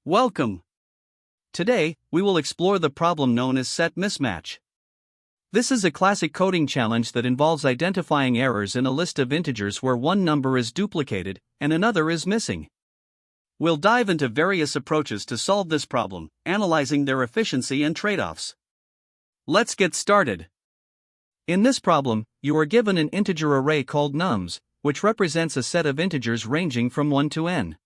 Welcome! Today, we will explore the problem known as set mismatch. This is a classic coding challenge that involves identifying errors in a list of integers where one number is duplicated and another is missing. We'll dive into various approaches to solve this problem, analyzing their efficiency and trade-offs. Let's get started. In this problem, you are given an integer array called nums, which represents a set of integers ranging from 1 to n.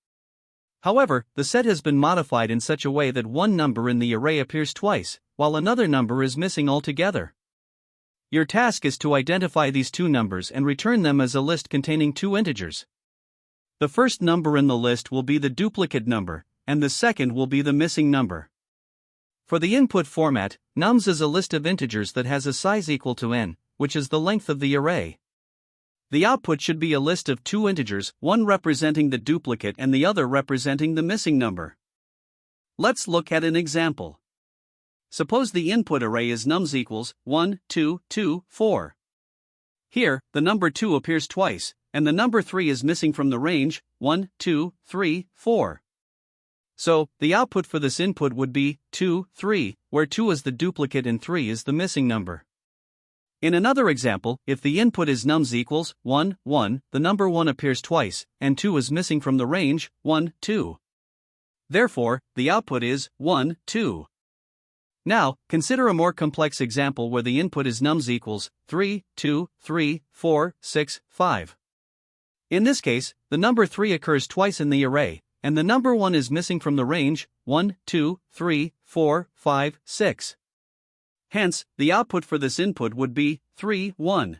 However, the set has been modified in such a way that one number in the array appears twice, while another number is missing altogether. Your task is to identify these two numbers and return them as a list containing two integers. The first number in the list will be the duplicate number, and the second will be the missing number. For the input format, nums is a list of integers that has a size equal to n, which is the length of the array. The output should be a list of two integers, one representing the duplicate and the other representing the missing number. Let's look at an example. Suppose the input array is nums equals 1, 2, 2, 4. Here, the number 2 appears twice, and the number 3 is missing from the range 1, 2, 3, 4. So, the output for this input would be 2, 3, where 2 is the duplicate and 3 is the missing number. In another example, if the input is nums equals 1, 1, the number 1 appears twice, and 2 is missing from the range 1, 2. Therefore, the output is 1, 2. Now, consider a more complex example where the input is nums equals 3, 2, 3, 4, 6, 5. In this case, the number 3 occurs twice in the array, and the number 1 is missing from the range 1, 2, 3, 4, 5, 6. Hence, the output for this input would be 3, 1.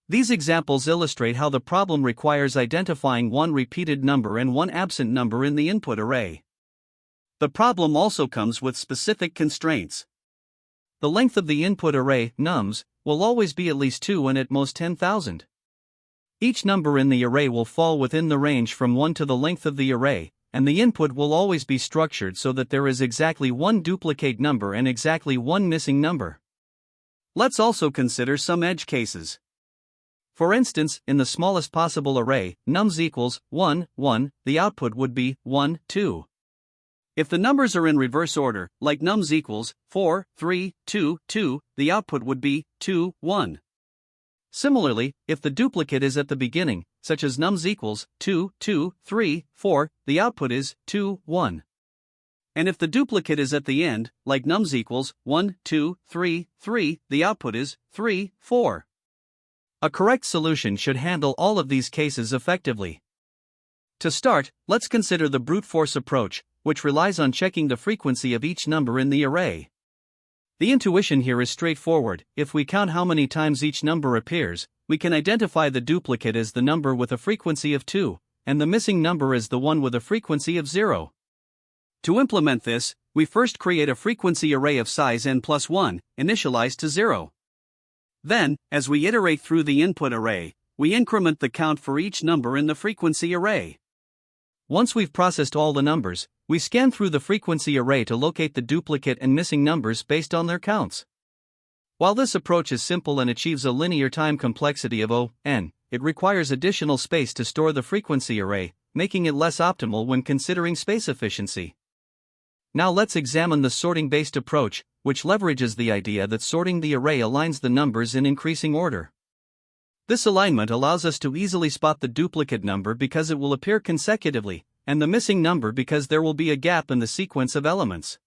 These examples illustrate how the problem requires identifying one repeated number and one absent number in the input array. The problem also comes with specific constraints. The length of the input array, nums, will always be at least 2 and at most 10,000. Each number in the array will fall within the range from 1 to the length of the array, and the input will always be structured so that there is exactly one duplicate number and exactly one missing number. Let's also consider some edge cases. For instance, in the smallest possible array, nums equals 1, 1, the output would be 1, 2. If the numbers are in reverse order, like nums equals 4, 3, 2, 2, the output would be 2, 1. Similarly, if the duplicate is at the beginning, such as nums equals 2, 2, 3, 4, the output is 2, 1. And if the duplicate is at the end, like nums equals 1, 2, 3, 3, the output is 3, 4. A correct solution should handle all of these cases effectively. To start, let's consider the brute force approach, which relies on checking the frequency of each number in the array. The intuition here is straightforward. If we count how many times each number appears, we can identify the duplicate as the number with a frequency of 2, and the missing number as the one with a frequency of 0. To implement this, we first create a frequency array of size n plus 1, initialized to 0. Then, as we iterate through the input array, we increment the count for each number in the frequency array. Once we've processed all the numbers, we scan through the frequency array to locate the duplicate and missing numbers based on their counts. While this approach is simple and achieves a linear time complexity of O(n), it requires additional space to store the frequency array, making it less optimal when considering space efficiency. Now let's examine the sorting-based approach, which leverages the idea that sorting the array aligns the numbers in increasing order. This alignment allows us to easily spot the duplicate number because it will appear consecutively, and the missing number because there will be a gap in the sequence of elements.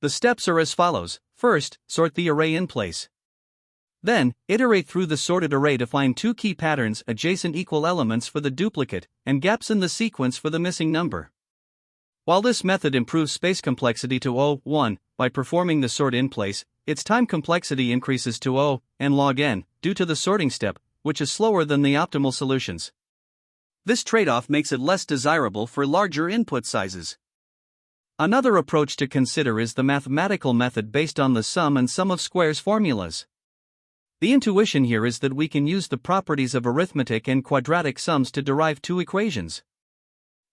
The steps are as follows. First, sort the array in place. Then, iterate through the sorted array to find two key patterns, adjacent equal elements for the duplicate, and gaps in the sequence for the missing number. While this method improves space complexity to O(1), by performing the sort in place, its time complexity increases to O(n log n), due to the sorting step, which is slower than the optimal solutions. This trade-off makes it less desirable for larger input sizes. Another approach to consider is the mathematical method based on the sum and sum of squares formulas. The intuition here is that we can use the properties of arithmetic and quadratic sums to derive two equations.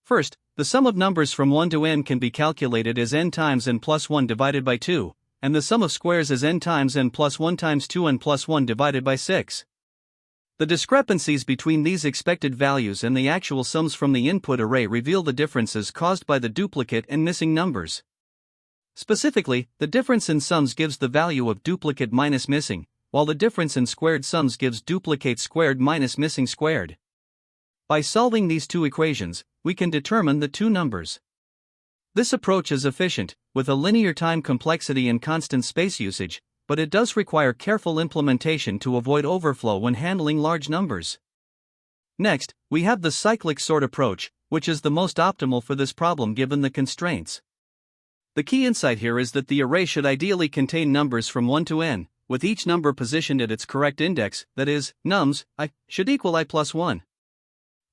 First, the sum of numbers from 1 to n can be calculated as n times n plus 1 divided by 2, and the sum of squares is n times n plus 1 times 2n plus 1 divided by 6. The discrepancies between these expected values and the actual sums from the input array reveal the differences caused by the duplicate and missing numbers. Specifically, the difference in sums gives the value of duplicate minus missing, while the difference in squared sums gives duplicate squared minus missing squared. By solving these two equations, we can determine the two numbers. This approach is efficient, with a linear time complexity and constant space usage, but it does require careful implementation to avoid overflow when handling large numbers. Next, we have the cyclic sort approach, which is the most optimal for this problem given the constraints. The key insight here is that the array should ideally contain numbers from 1 to n, with each number positioned at its correct index, that is, nums, I, should equal I plus 1.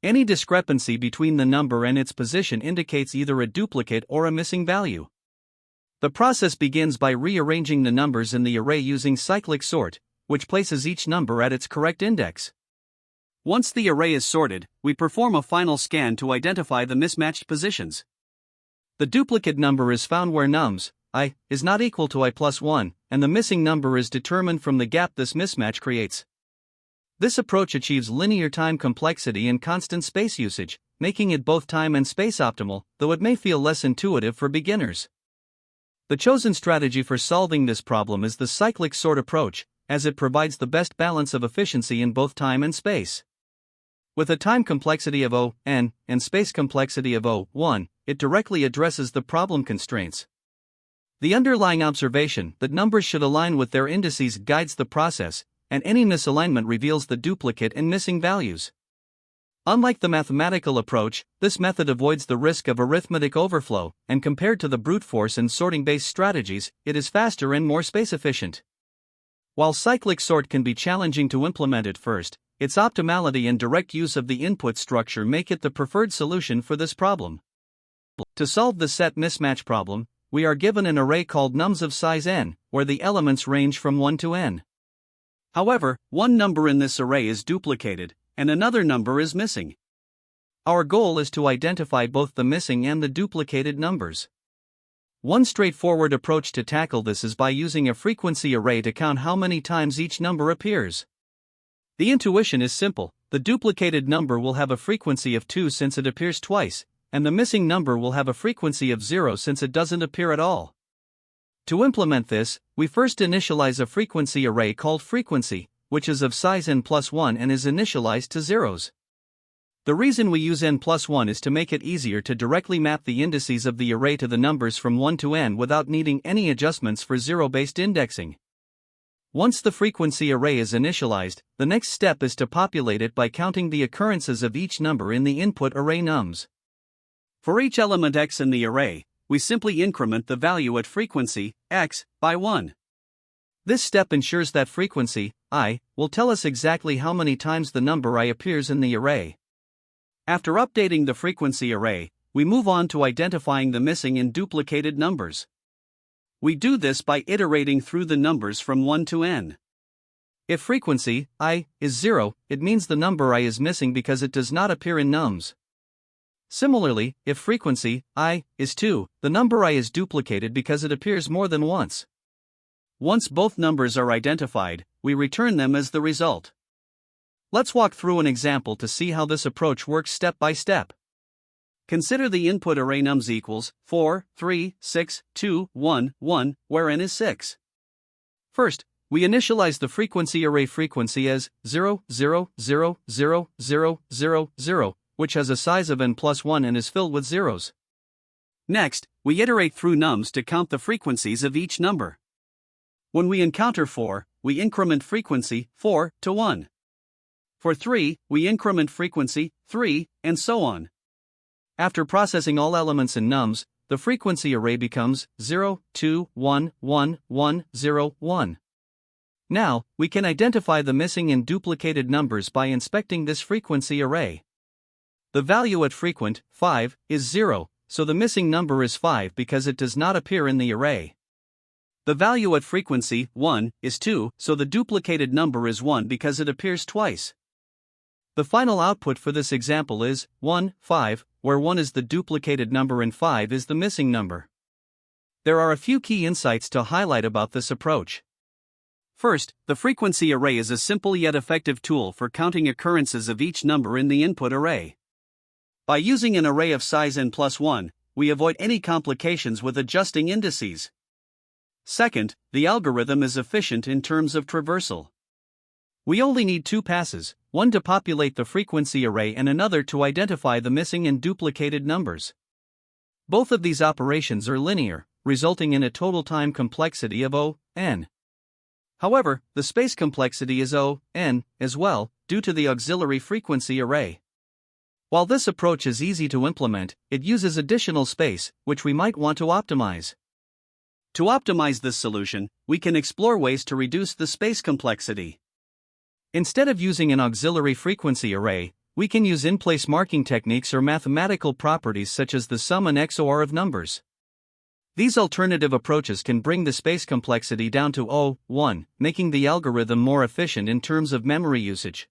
Any discrepancy between the number and its position indicates either a duplicate or a missing value. The process begins by rearranging the numbers in the array using cyclic sort, which places each number at its correct index. Once the array is sorted, we perform a final scan to identify the mismatched positions. The duplicate number is found where nums, I, is not equal to I plus 1, and the missing number is determined from the gap this mismatch creates. This approach achieves linear time complexity and constant space usage, making it both time and space optimal, though it may feel less intuitive for beginners. The chosen strategy for solving this problem is the cyclic sort approach, as it provides the best balance of efficiency in both time and space. With a time complexity of O(n) and space complexity of O(1), it directly addresses the problem constraints. The underlying observation that numbers should align with their indices guides the process, and any misalignment reveals the duplicate and missing values. Unlike the mathematical approach, this method avoids the risk of arithmetic overflow, and compared to the brute force and sorting-based strategies, it is faster and more space-efficient. While cyclic sort can be challenging to implement at first, its optimality and direct use of the input structure make it the preferred solution for this problem. To solve the set mismatch problem, we are given an array called nums of size n, where the elements range from 1 to n. However, one number in this array is duplicated, and another number is missing. Our goal is to identify both the missing and the duplicated numbers. One straightforward approach to tackle this is by using a frequency array to count how many times each number appears. The intuition is simple: the duplicated number will have a frequency of 2 since it appears twice, and the missing number will have a frequency of 0 since it doesn't appear at all. To implement this, we first initialize a frequency array called frequency, which is of size n plus 1 and is initialized to zeros. The reason we use n plus 1 is to make it easier to directly map the indices of the array to the numbers from 1 to n without needing any adjustments for zero-based indexing. Once the frequency array is initialized, the next step is to populate it by counting the occurrences of each number in the input array nums. For each element x in the array, we simply increment the value at frequency, x, by 1. This step ensures that frequency, I, will tell us exactly how many times the number I appears in the array. After updating the frequency array, we move on to identifying the missing and duplicated numbers. We do this by iterating through the numbers from 1 to n. If frequency, I, is 0, it means the number I is missing because it does not appear in nums. Similarly, if frequency, I, is 2, the number I is duplicated because it appears more than once. Once both numbers are identified, we return them as the result. Let's walk through an example to see how this approach works step by step. Consider the input array nums equals 4, 3, 6, 2, 1, 1, where n is 6. First, we initialize the frequency array frequency as 0, 0, 0, 0, 0, 0, 0, which has a size of n plus 1 and is filled with zeros. Next, we iterate through nums to count the frequencies of each number. When we encounter 4, we increment frequency 4 to 1. For 3, we increment frequency 3, and so on. After processing all elements in nums, the frequency array becomes 0, 2, 1, 1, 1, 0, 1. Now, we can identify the missing and duplicated numbers by inspecting this frequency array. The value at frequent, 5, is 0, so the missing number is 5 because it does not appear in the array. The value at frequency, 1, is 2, so the duplicated number is 1 because it appears twice. The final output for this example is 1, 5, where 1 is the duplicated number and 5 is the missing number. There are a few key insights to highlight about this approach. First, the frequency array is a simple yet effective tool for counting occurrences of each number in the input array. By using an array of size n+1, we avoid any complications with adjusting indices. Second, the algorithm is efficient in terms of traversal. We only need two passes, one to populate the frequency array and another to identify the missing and duplicated numbers. Both of these operations are linear, resulting in a total time complexity of O(n). However, the space complexity is O(n) as well, due to the auxiliary frequency array. While this approach is easy to implement, it uses additional space, which we might want to optimize. To optimize this solution, we can explore ways to reduce the space complexity. Instead of using an auxiliary frequency array, we can use in-place marking techniques or mathematical properties such as the sum and XOR of numbers. These alternative approaches can bring the space complexity down to O(1), making the algorithm more efficient in terms of memory usage.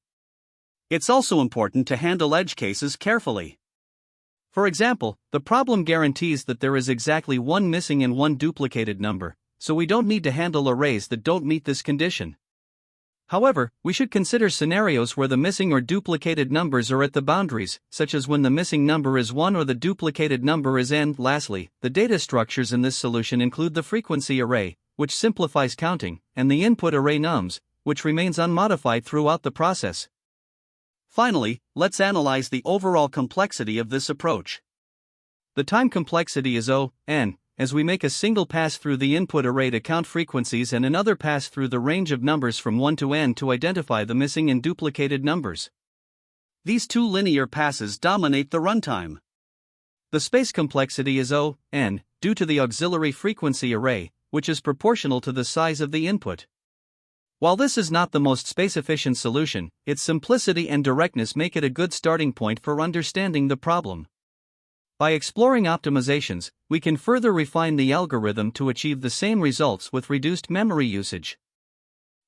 It's also important to handle edge cases carefully. For example, the problem guarantees that there is exactly one missing and one duplicated number, so we don't need to handle arrays that don't meet this condition. However, we should consider scenarios where the missing or duplicated numbers are at the boundaries, such as when the missing number is 1 or the duplicated number is n. Lastly, the data structures in this solution include the frequency array, which simplifies counting, and the input array nums, which remains unmodified throughout the process. Finally, let's analyze the overall complexity of this approach. The time complexity is O(n), as we make a single pass through the input array to count frequencies and another pass through the range of numbers from 1 to n to identify the missing and duplicated numbers. These two linear passes dominate the runtime. The space complexity is O(n) due to the auxiliary frequency array, which is proportional to the size of the input. While this is not the most space-efficient solution, its simplicity and directness make it a good starting point for understanding the problem. By exploring optimizations, we can further refine the algorithm to achieve the same results with reduced memory usage.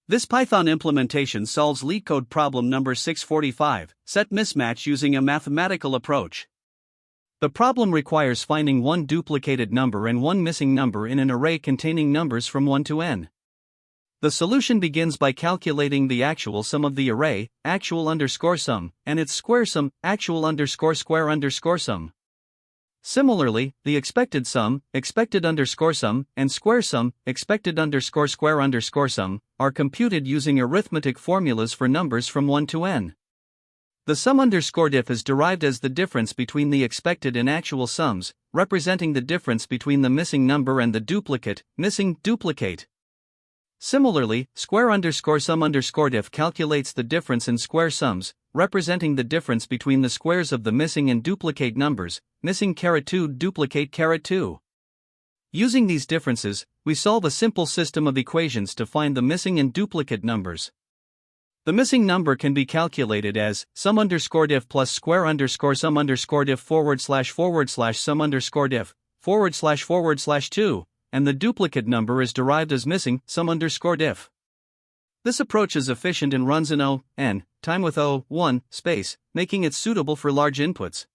This Python implementation solves LeetCode problem number 645, set mismatch using a mathematical approach. The problem requires finding one duplicated number and one missing number in an array containing numbers from 1 to n. The solution begins by calculating the actual sum of the array, actual_sum, and its square sum, actual_square_sum. Similarly, the expected sum, expected_sum, and square sum, expected_square_sum, are computed using arithmetic formulas for numbers from 1 to n. The sum_diff is derived as the difference between the expected and actual sums, representing the difference between the missing number and the duplicate, missing duplicate. Similarly, square_sum_diff calculates the difference in square sums, representing the difference between the squares of the missing and duplicate numbers, missing_2 duplicate_2. Using these differences, we solve a simple system of equations to find the missing and duplicate numbers. The missing number can be calculated as sum_diff plus square_sum_diff /sum_diff /2, and the duplicate number is derived as missing sum_diff. This approach is efficient and runs in O(n) time with O(1) space, making it suitable for large inputs.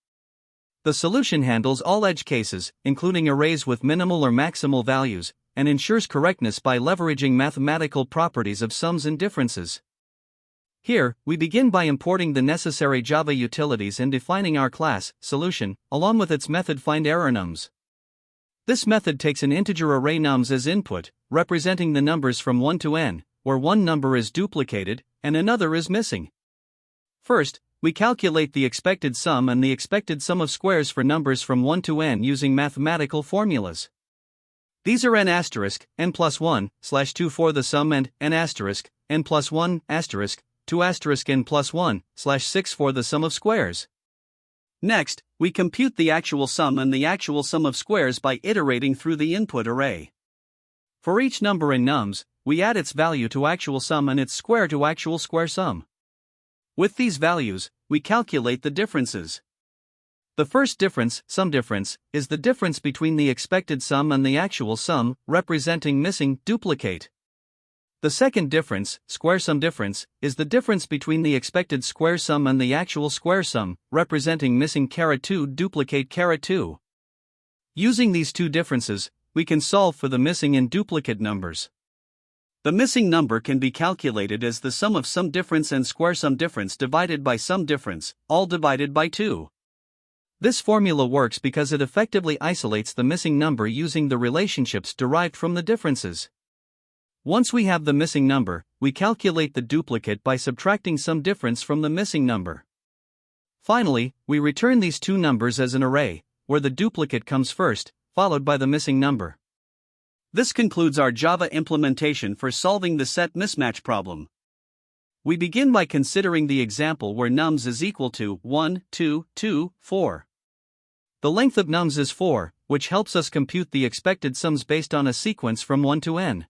The solution handles all edge cases, including arrays with minimal or maximal values, and ensures correctness by leveraging mathematical properties of sums and differences. Here, we begin by importing the necessary Java utilities and defining our class, solution, along with its method findErrorNums. This method takes an integer array nums as input, representing the numbers from 1 to n, where one number is duplicated, and another is missing. First, we calculate the expected sum and the expected sum of squares for numbers from 1 to n using mathematical formulas. These are n*n+1/2 for the sum and n*n+1*2*n+1/6 for the sum of squares. Next, we compute the actual sum and the actual sum of squares by iterating through the input array. For each number in nums, we add its value to actual sum and its square to actual square sum. With these values, we calculate the differences. The first difference, sum difference, is the difference between the expected sum and the actual sum, representing missing duplicate. The second difference, square sum difference, is the difference between the expected square sum and the actual square sum, representing missing (2 duplicate (2). Using these two differences, we can solve for the missing and duplicate numbers. The missing number can be calculated as the sum of sum difference and square sum difference divided by sum difference, all divided by 2. This formula works because it effectively isolates the missing number using the relationships derived from the differences. Once we have the missing number, we calculate the duplicate by subtracting sum difference from the missing number. Finally, we return these two numbers as an array, where the duplicate comes first, followed by the missing number. This concludes our Java implementation for solving the set mismatch problem. We begin by considering the example where nums is equal to 1, 2, 2, 4. The length of nums is 4, which helps us compute the expected sums based on a sequence from 1 to n.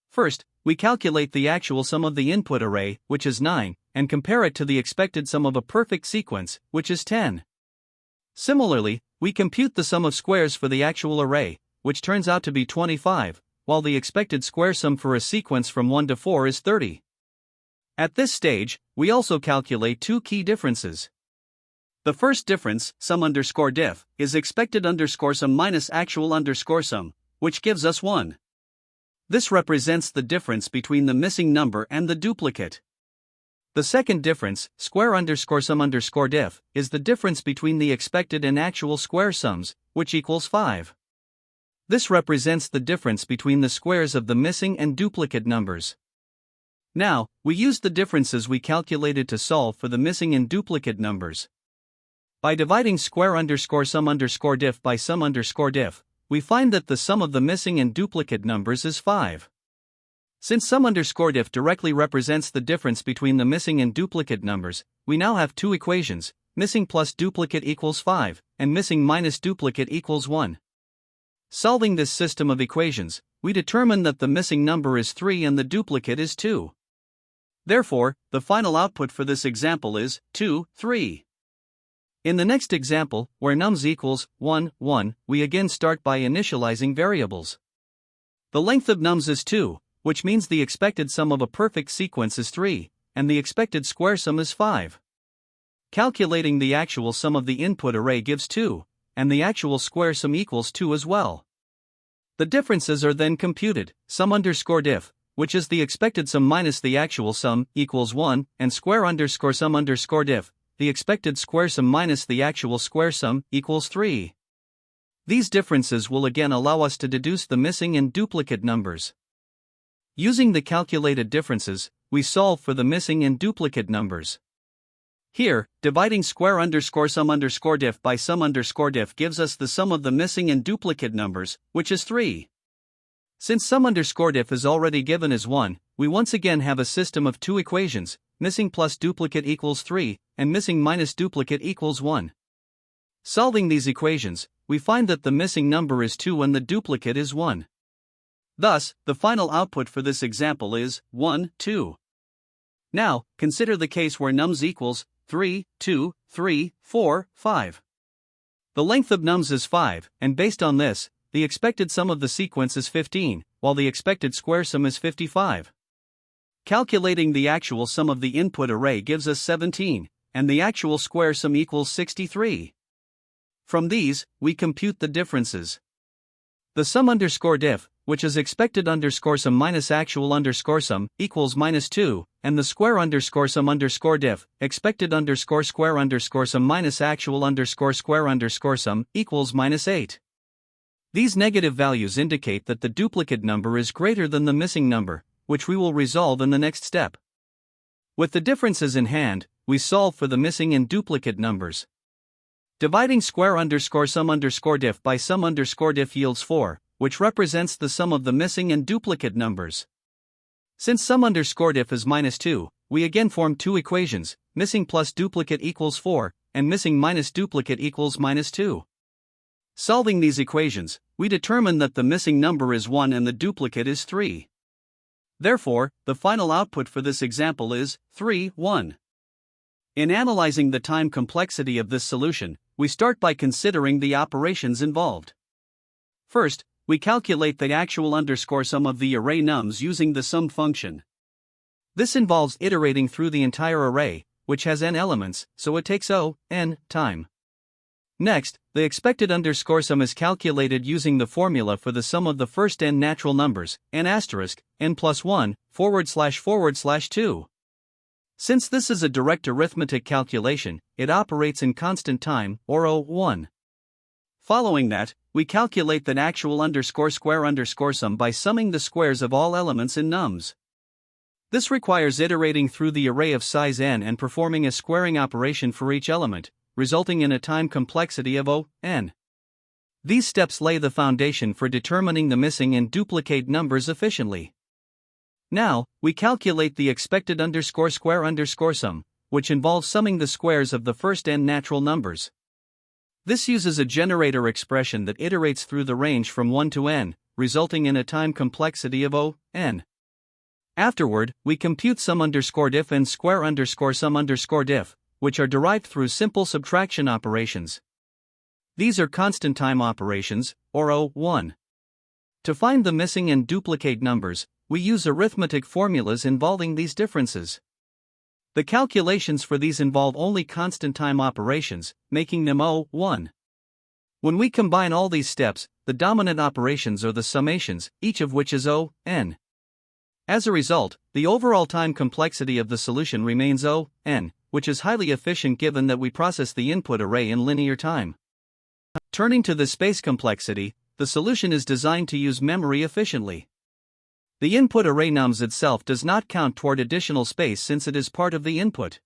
First, we calculate the actual sum of the input array, which is 9, and compare it to the expected sum of a perfect sequence, which is 10. Similarly, we compute the sum of squares for the actual array, which turns out to be 25, while the expected square sum for a sequence from 1 to 4 is 30. At this stage, we also calculate two key differences. The first difference, sum_diff, is expected_sum minus actual_sum, which gives us 1. This represents the difference between the missing number and the duplicate. The second difference, square_sum_diff, is the difference between the expected and actual square sums, which equals 5. This represents the difference between the squares of the missing and duplicate numbers. Now, we use the differences we calculated to solve for the missing and duplicate numbers. By dividing square_sum_diff by sum_diff, we find that the sum of the missing and duplicate numbers is 5. Since sum_diff directly represents the difference between the missing and duplicate numbers, we now have two equations, missing plus duplicate equals 5, and missing minus duplicate equals 1. Solving this system of equations, we determine that the missing number is 3 and the duplicate is 2. Therefore, the final output for this example is 2, 3. In the next example, where nums equals 1, 1, we again start by initializing variables. The length of nums is 2, which means the expected sum of a perfect sequence is 3, and the expected square sum is 5. Calculating the actual sum of the input array gives 2, and the actual square sum equals 2 as well. The differences are then computed, sum_diff, which is the expected sum minus the actual sum, equals 1, and square_sum_diff, the expected square sum minus the actual square sum, equals 3. These differences will again allow us to deduce the missing and duplicate numbers. Using the calculated differences, we solve for the missing and duplicate numbers. Here, dividing square_sum_diff by sum_diff gives us the sum of the missing and duplicate numbers, which is 3. Since sum_diff is already given as 1, we once again have a system of two equations, missing plus duplicate equals 3, and missing minus duplicate equals 1. Solving these equations, we find that the missing number is 2 and the duplicate is 1. Thus, the final output for this example is 1, 2. Now, consider the case where nums equals 3, 2, 3, 4, 5. The length of nums is 5, and based on this, the expected sum of the sequence is 15, while the expected square sum is 55. Calculating the actual sum of the input array gives us 17, and the actual square sum equals 63. From these, we compute the differences. The sum_diff, which is expected_sum minus actual_sum, equals -2, and the square_sum_diff, expected_square_sum minus actual_square_sum, equals -8. These negative values indicate that the duplicate number is greater than the missing number, which we will resolve in the next step. With the differences in hand, we solve for the missing and duplicate numbers. Dividing square_sum_diff by sum_diff yields 4, which represents the sum of the missing and duplicate numbers. Since sum_diff is -2, we again form two equations, missing plus duplicate equals 4, and missing minus duplicate equals -2. Solving these equations, we determine that the missing number is 1 and the duplicate is 3. Therefore, the final output for this example is 3, 1. In analyzing the time complexity of this solution, we start by considering the operations involved. First, we calculate the actual sum of the array nums using the sum function. This involves iterating through the entire array, which has n elements, so it takes n time. Next, the expected underscore sum is calculated using the formula for the sum of the first n natural numbers, n asterisk, n plus 1, / 2. Since this is a direct arithmetic calculation, it operates in constant time, or O1. Following that, we calculate the actual underscore square underscore sum by summing the squares of all elements in nums. This requires iterating through the array of size n and performing a squaring operation for each element, resulting in a time complexity of O(n). These steps lay the foundation for determining the missing and duplicate numbers efficiently. Now, we calculate the expected underscore square underscore sum, which involves summing the squares of the first n natural numbers. This uses a generator expression that iterates through the range from 1 to n, resulting in a time complexity of O(n). Afterward, we compute sum underscore diff and square underscore sum underscore diff, which are derived through simple subtraction operations. These are constant time operations, or O1. To find the missing and duplicate numbers, we use arithmetic formulas involving these differences. The calculations for these involve only constant time operations, making them O1. When we combine all these steps, the dominant operations are the summations, each of which is O(n). As a result, the overall time complexity of the solution remains O(n), which is highly efficient given that we process the input array in linear time. Turning to the space complexity, the solution is designed to use memory efficiently. The input array nums itself does not count toward additional space since it is part of the input.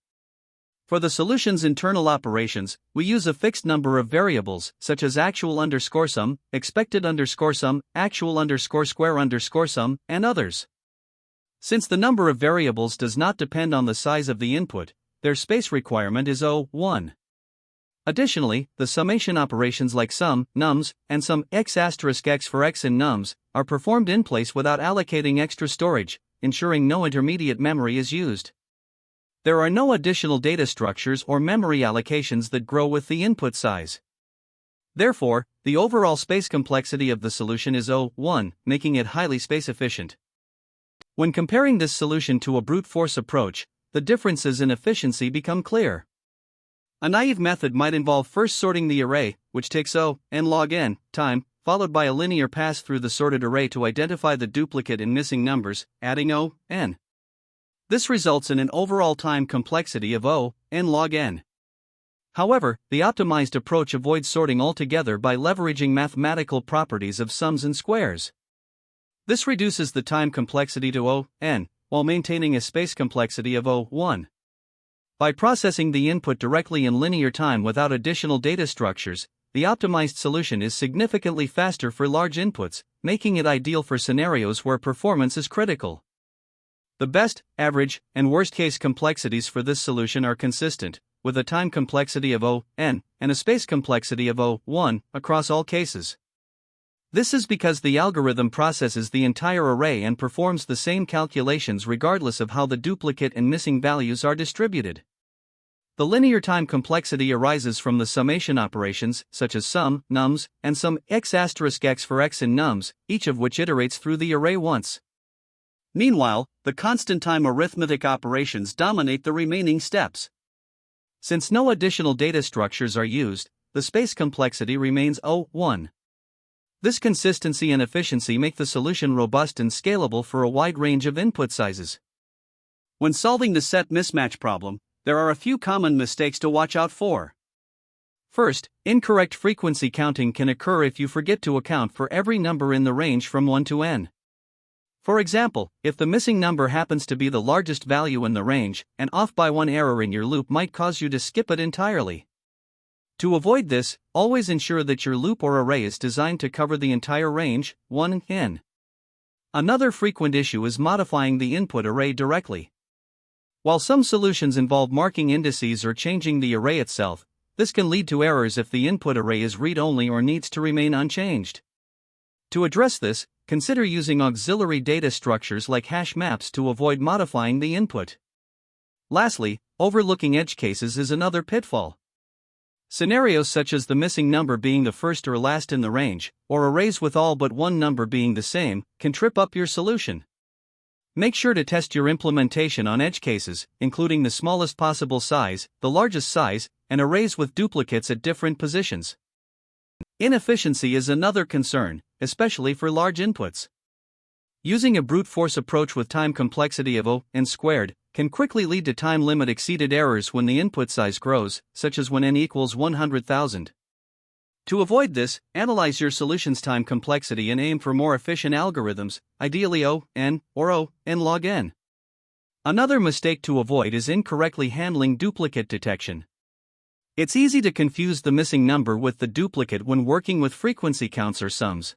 For the solution's internal operations, we use a fixed number of variables, such as actual underscore sum, expected underscore sum, actual underscore square underscore sum, and others. Since the number of variables does not depend on the size of the input, their space requirement is O1. Additionally, the summation operations like sum, nums, and sum x asterisk x for x in nums, are performed in place without allocating extra storage, ensuring no intermediate memory is used. There are no additional data structures or memory allocations that grow with the input size. Therefore, the overall space complexity of the solution is O1, making it highly space efficient. When comparing this solution to a brute force approach, the differences in efficiency become clear. A naive method might involve first sorting the array, which takes O(n log n) time, followed by a linear pass through the sorted array to identify the duplicate and missing numbers, adding O(n). This results in an overall time complexity of O(n log n). However, the optimized approach avoids sorting altogether by leveraging mathematical properties of sums and squares. This reduces the time complexity to O(n), while maintaining a space complexity of O1. By processing the input directly in linear time without additional data structures, the optimized solution is significantly faster for large inputs, making it ideal for scenarios where performance is critical. The best, average, and worst-case complexities for this solution are consistent, with a time complexity of O(n) and a space complexity of O1 across all cases. This is because the algorithm processes the entire array and performs the same calculations regardless of how the duplicate and missing values are distributed. The linear time complexity arises from the summation operations, such as sum, nums, and sum x asterisk x for x in nums, each of which iterates through the array once. Meanwhile, the constant time arithmetic operations dominate the remaining steps. Since no additional data structures are used, the space complexity remains O1. This consistency and efficiency make the solution robust and scalable for a wide range of input sizes. When solving the set mismatch problem, there are a few common mistakes to watch out for. First, incorrect frequency counting can occur if you forget to account for every number in the range from 1 to n. For example, if the missing number happens to be the largest value in the range, an off by 1 error in your loop might cause you to skip it entirely. To avoid this, always ensure that your loop or array is designed to cover the entire range, 1 n. Another frequent issue is modifying the input array directly. While some solutions involve marking indices or changing the array itself, this can lead to errors if the input array is read-only or needs to remain unchanged. To address this, consider using auxiliary data structures like hash maps to avoid modifying the input. Lastly, overlooking edge cases is another pitfall. Scenarios such as the missing number being the first or last in the range, or arrays with all but one number being the same, can trip up your solution. Make sure to test your implementation on edge cases, including the smallest possible size, the largest size, and arrays with duplicates at different positions. Inefficiency is another concern, especially for large inputs. Using a brute force approach with time complexity of n squared can quickly lead to time limit exceeded errors when the input size grows, such as when n equals 100,000. To avoid this, analyze your solution's time complexity and aim for more efficient algorithms, ideally n or n log n. Another mistake to avoid is incorrectly handling duplicate detection. It's easy to confuse the missing number with the duplicate when working with frequency counts or sums.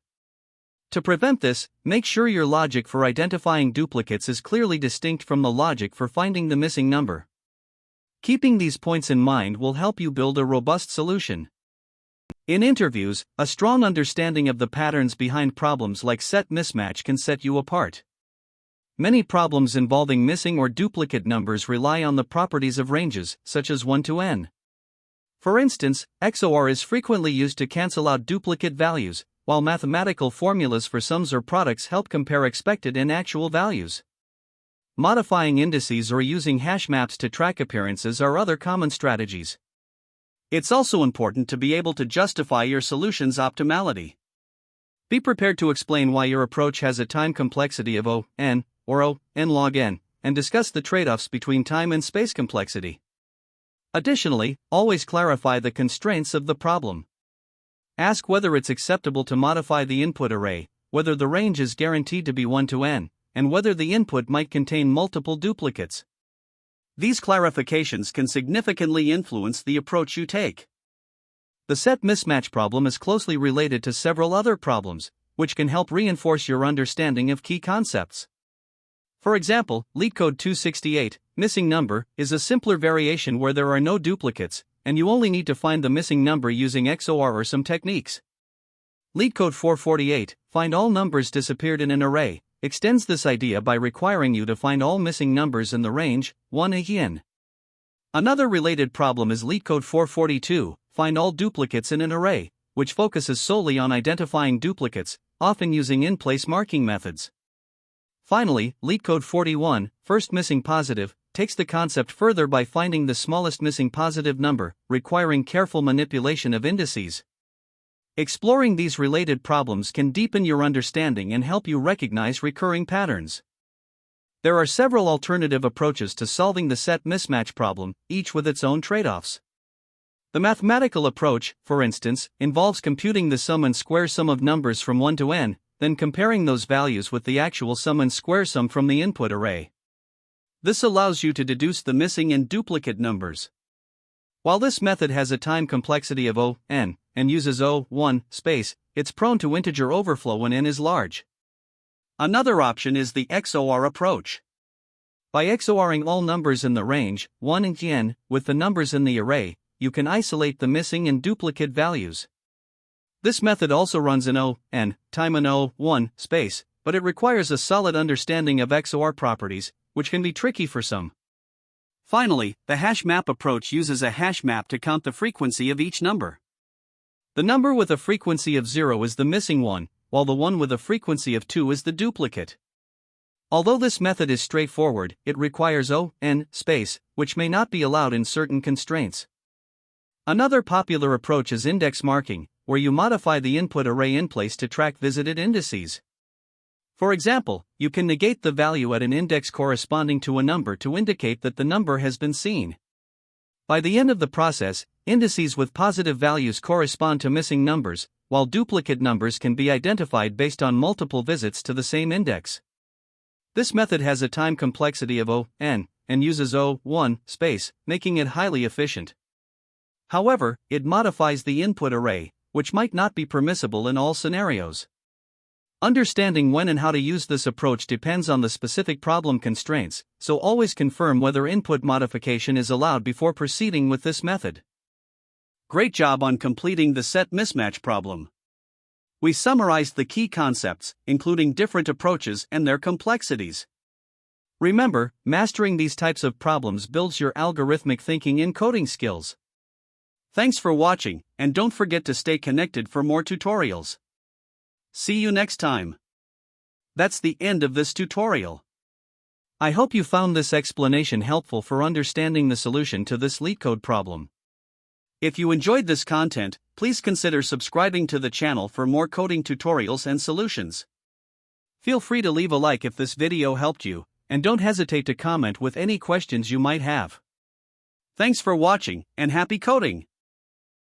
To prevent this, make sure your logic for identifying duplicates is clearly distinct from the logic for finding the missing number. Keeping these points in mind will help you build a robust solution. In interviews, a strong understanding of the patterns behind problems like set mismatch can set you apart. Many problems involving missing or duplicate numbers rely on the properties of ranges, such as 1 to n. For instance, XOR is frequently used to cancel out duplicate values, while mathematical formulas for sums or products help compare expected and actual values. Modifying indices or using hash maps to track appearances are other common strategies. It's also important to be able to justify your solution's optimality. Be prepared to explain why your approach has a time complexity of n or n log n, and discuss the trade-offs between time and space complexity. Additionally, always clarify the constraints of the problem. Ask whether it's acceptable to modify the input array, whether the range is guaranteed to be 1 to n, and whether the input might contain multiple duplicates. These clarifications can significantly influence the approach you take. The set mismatch problem is closely related to several other problems, which can help reinforce your understanding of key concepts. For example, LeetCode 268, missing number, is a simpler variation where there are no duplicates, and you only need to find the missing number using XOR or some techniques. LeetCode 448, find all numbers disappeared in an array, extends this idea by requiring you to find all missing numbers in the range 1 to n. Another related problem is LeetCode 442, find all duplicates in an array, which focuses solely on identifying duplicates, often using in-place marking methods. Finally, LeetCode 41, first missing positive, takes the concept further by finding the smallest missing positive number, requiring careful manipulation of indices. Exploring these related problems can deepen your understanding and help you recognize recurring patterns. There are several alternative approaches to solving the set mismatch problem, each with its own trade-offs. The mathematical approach, for instance, involves computing the sum and square sum of numbers from 1 to n, then comparing those values with the actual sum and square sum from the input array. This allows you to deduce the missing and duplicate numbers. While this method has a time complexity of n, and uses 1 space, it's prone to integer overflow when n is large. Another option is the XOR approach. By XORing all numbers in the range 1 to n with the numbers in the array, you can isolate the missing and duplicate values. This method also runs in n time and 1 space, but it requires a solid understanding of XOR properties, which can be tricky for some. Finally, the hash map approach uses a hash map to count the frequency of each number. The number with a frequency of 0 is the missing one, while the one with a frequency of 2 is the duplicate. Although this method is straightforward, it requires n space, which may not be allowed in certain constraints. Another popular approach is index marking, where you modify the input array in place to track visited indices. For example, you can negate the value at an index corresponding to a number to indicate that the number has been seen. By the end of the process, indices with positive values correspond to missing numbers, while duplicate numbers can be identified based on multiple visits to the same index. This method has a time complexity of n, and uses 1 space, making it highly efficient. However, it modifies the input array, which might not be permissible in all scenarios. Understanding when and how to use this approach depends on the specific problem constraints, so always confirm whether input modification is allowed before proceeding with this method. Great job on completing the set mismatch problem. We summarized the key concepts, including different approaches and their complexities. Remember, mastering these types of problems builds your algorithmic thinking and coding skills. Thanks for watching, and don't forget to stay connected for more tutorials. See you next time. That's the end of this tutorial. I hope you found this explanation helpful for understanding the solution to this LeetCode problem. If you enjoyed this content, please consider subscribing to the channel for more coding tutorials and solutions. Feel free to leave a like if this video helped you, and don't hesitate to comment with any questions you might have. Thanks for watching, and happy coding!